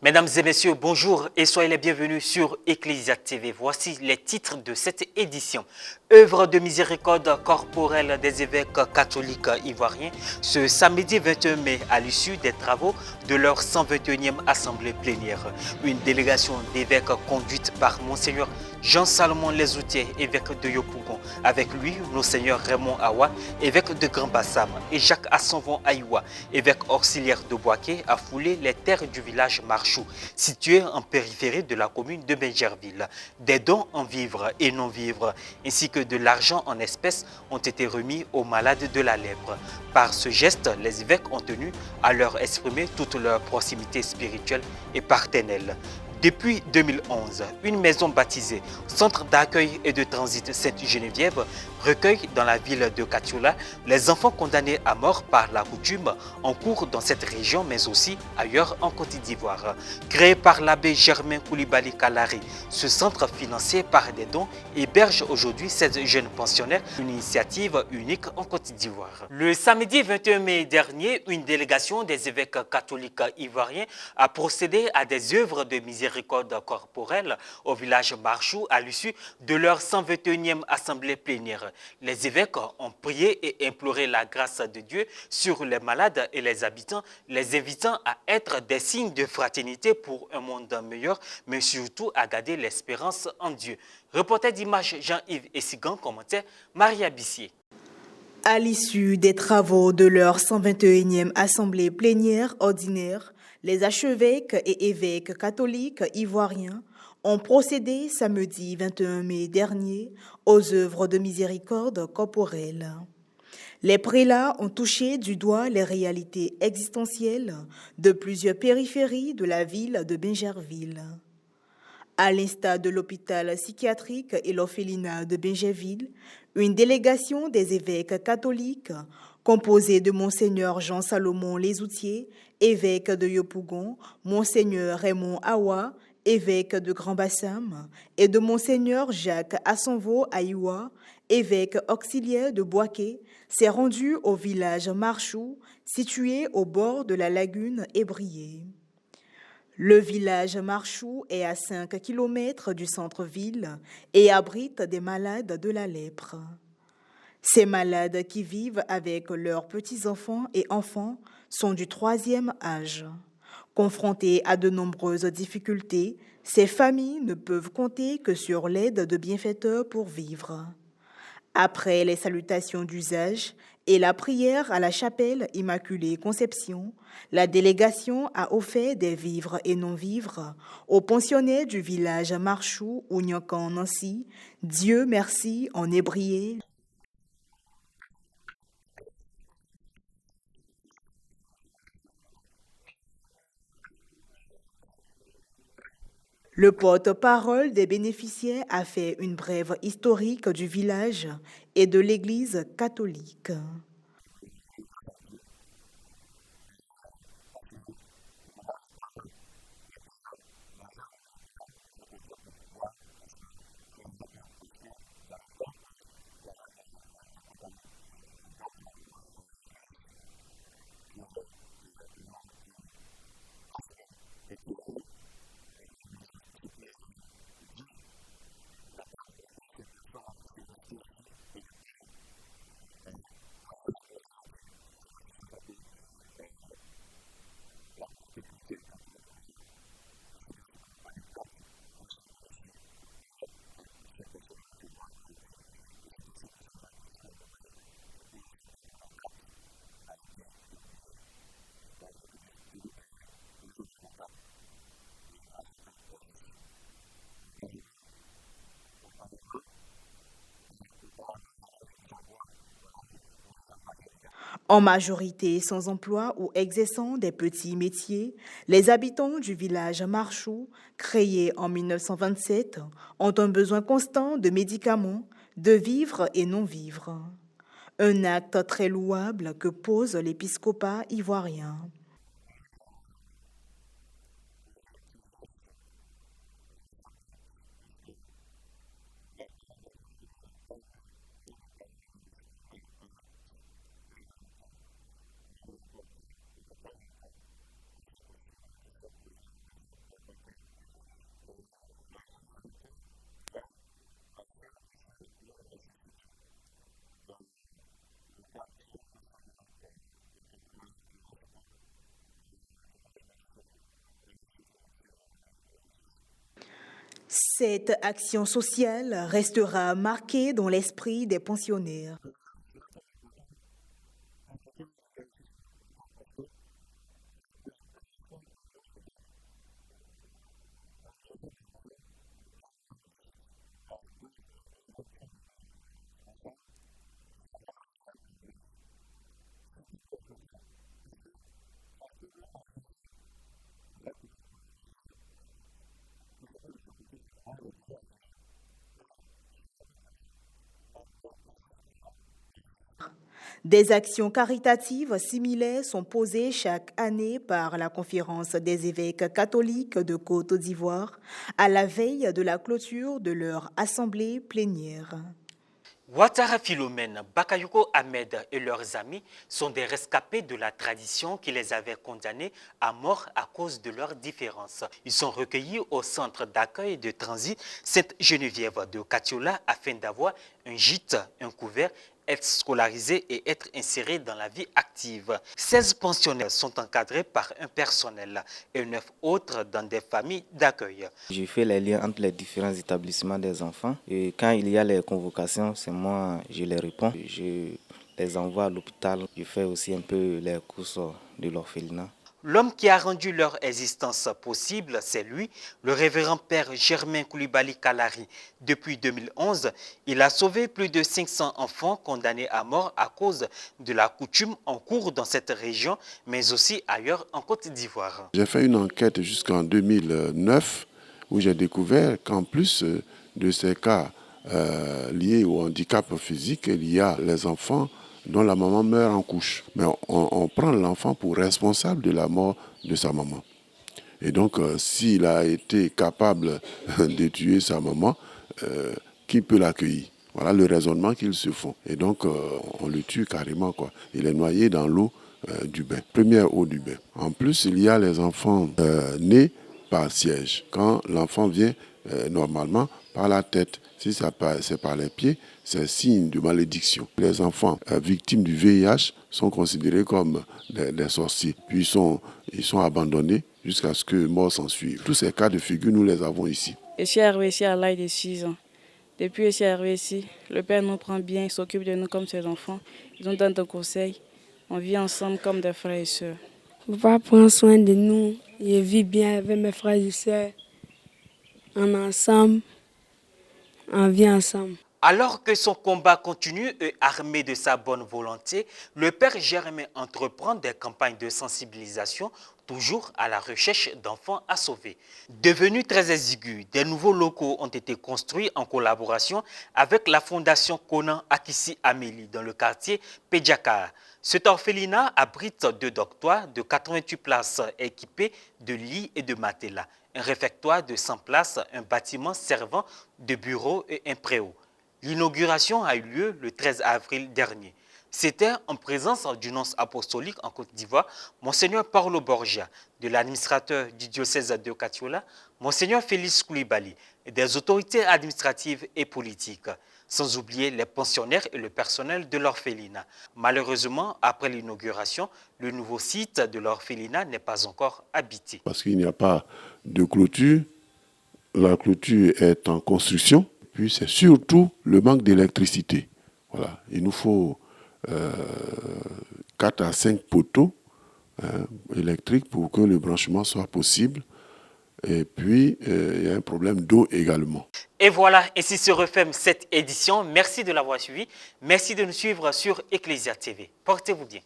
Mesdames et messieurs, bonjour et soyez les bienvenus sur Ecclesia TV. Voici les titres de cette édition. Œuvre de miséricorde corporelle des évêques catholiques ivoiriens ce samedi 21 mai à l'issue des travaux de leur 121e assemblée plénière. Une délégation d'évêques conduite par Monseigneur Jean-Salomon Lesoutier, évêque de Yopougon, avec lui Monseigneur Raymond Awa, évêque de Grand Bassam, et Jacques Assonvon Aïwa, évêque auxiliaire de Boaké, a foulé les terres du village Marchou, situé en périphérie de la commune de Bingerville. Des dons en vivres et non-vivres, ainsi que de l'argent en espèces ont été remis aux malades de la lèpre. Par ce geste, les évêques ont tenu à leur exprimer toute leur proximité spirituelle et paternelle. Depuis 2011, une maison baptisée Centre d'accueil et de transit Sainte-Geneviève recueille dans la ville de Katioula les enfants condamnés à mort par la coutume en cours dans cette région mais aussi ailleurs en Côte d'Ivoire. Créé par l'abbé Germain Koulibaly Kalari, ce centre financé par des dons héberge aujourd'hui 16 jeunes pensionnaires, une initiative unique en Côte d'Ivoire. Le samedi 21 mai dernier, une délégation des évêques catholiques ivoiriens a procédé à des œuvres de miséricorde corporelle au village Marchou à l'issue de leur 121e assemblée plénière. Les évêques ont prié et imploré la grâce de Dieu sur les malades et les habitants, les invitant à être des signes de fraternité pour un monde meilleur, mais surtout à garder l'espérance en Dieu. Reporter d'image Jean-Yves Essigan, commentaire Maria Bissier. À l'issue des travaux de leur 121e assemblée plénière ordinaire, les archevêques et évêques catholiques ivoiriens ont procédé samedi 21 mai dernier aux œuvres de miséricorde corporelle. Les prélats ont touché du doigt les réalités existentielles de plusieurs périphéries de la ville de Bingerville. À l'instar de l'hôpital psychiatrique et l'orphelinat de Bingerville, une délégation des évêques catholiques, composée de Monseigneur Jean-Salomon Lesoutier, évêque de Yopougon, Monseigneur Raymond Awa, évêque de Grand Bassam, et de Monseigneur Jacques Assonvon Aïwa, évêque auxiliaire de Boaké, s'est rendue au village Marchou, situé au bord de la lagune Ébriée. Le village Marchou est à 5 km du centre-ville et abrite des malades de la lèpre. Ces malades qui vivent avec leurs petits-enfants et enfants sont du 3e âge. Confrontés à de nombreuses difficultés, ces familles ne peuvent compter que sur l'aide de bienfaiteurs pour vivre. Après les salutations d'usage et la prière à la chapelle Immaculée Conception, la délégation a offert des vivres et non-vivres aux pensionnaires du village Marchou ou Nyankan-Nancy, Dieu merci en ébrié. Le porte-parole des bénéficiaires a fait une brève historique du village et de l'Église catholique. En majorité sans emploi ou exerçant des petits métiers, les habitants du village Marchou, créé en 1927, ont un besoin constant de médicaments, de vivres et non-vivres. Un acte très louable que pose l'épiscopat ivoirien. Cette action sociale restera marquée dans l'esprit des pensionnaires. Des actions caritatives similaires sont posées chaque année par la Conférence des évêques catholiques de Côte d'Ivoire à la veille de la clôture de leur assemblée plénière. Ouattara Philomène, Bakayoko Ahmed et leurs amis sont des rescapés de la tradition qui les avait condamnés à mort à cause de leurs différences. Ils sont recueillis au centre d'accueil et de transit Sainte-Geneviève de Katiola afin d'avoir un gîte, un couvert, être scolarisés et être insérés dans la vie active. 16 pensionnaires sont encadrés par un personnel et 9 autres dans des familles d'accueil. Je fais les liens entre les différents établissements des enfants et quand il y a les convocations, c'est moi, je les réponds. Je les envoie à l'hôpital. Je fais aussi un peu les courses de l'orphelinat. L'homme qui a rendu leur existence possible, c'est lui, le révérend père Germain Koulibaly Kalari. Depuis 2011, il a sauvé plus de 500 enfants condamnés à mort à cause de la coutume en cours dans cette région, mais aussi ailleurs en Côte d'Ivoire. J'ai fait une enquête jusqu'en 2009 où j'ai découvert qu'en plus de ces cas liés au handicap physique, il y a les enfants dont la maman meurt en couche. Mais on prend l'enfant pour responsable de la mort de sa maman. Et donc, s'il a été capable de tuer sa maman, qui peut l'accueillir? Voilà le raisonnement qu'ils se font. Et donc, on le tue carrément, quoi. Il est noyé dans l'eau du bain, première eau du bain. En plus, il y a les enfants nés par siège. Quand l'enfant vient normalement par la tête, si c'est par les pieds, c'est signe de malédiction. Les enfants victimes du VIH sont considérés comme des sorciers. Puis ils sont abandonnés jusqu'à ce que mort s'en suive. Tous ces cas de figure, nous les avons ici. Je suis arrivé ici à l'âge de 6 ans. Depuis que je suis arrivé ici, le père nous prend bien, il s'occupe de nous comme ses enfants. Il nous donne des conseils. On vit ensemble comme des frères et sœurs. Papa prend soin de nous. Je vis bien avec mes frères et sœurs. On est ensemble. On vit ensemble. Alors que son combat continue et armé de sa bonne volonté, le père Germain entreprend des campagnes de sensibilisation toujours à la recherche d'enfants à sauver. Devenu très exigu, des nouveaux locaux ont été construits en collaboration avec la fondation Conan Akissi Amélie dans le quartier Pédiakar. Cet orphelinat abrite 2 dortoirs de 88 places équipés de lits et de matelas, un réfectoire de 100 places, un bâtiment servant de bureau et un préau. L'inauguration a eu lieu le 13 avril dernier. C'était en présence du nonce apostolique en Côte d'Ivoire, Monseigneur Paulo Borgia, de l'administrateur du diocèse de Katiola, Monseigneur Félix Koulibaly, et des autorités administratives et politiques, sans oublier les pensionnaires et le personnel de l'orphelinat. Malheureusement, après l'inauguration, le nouveau site de l'orphelinat n'est pas encore habité. Parce qu'il n'y a pas de clôture, la clôture est en construction. Puis c'est surtout le manque d'électricité. Voilà. Il nous faut 4 à 5 poteaux électriques pour que le branchement soit possible. Et puis, il y a un problème d'eau également. Et voilà, ainsi se referme cette édition. Merci de l'avoir suivi. Merci de nous suivre sur Ecclesia TV. Portez-vous bien.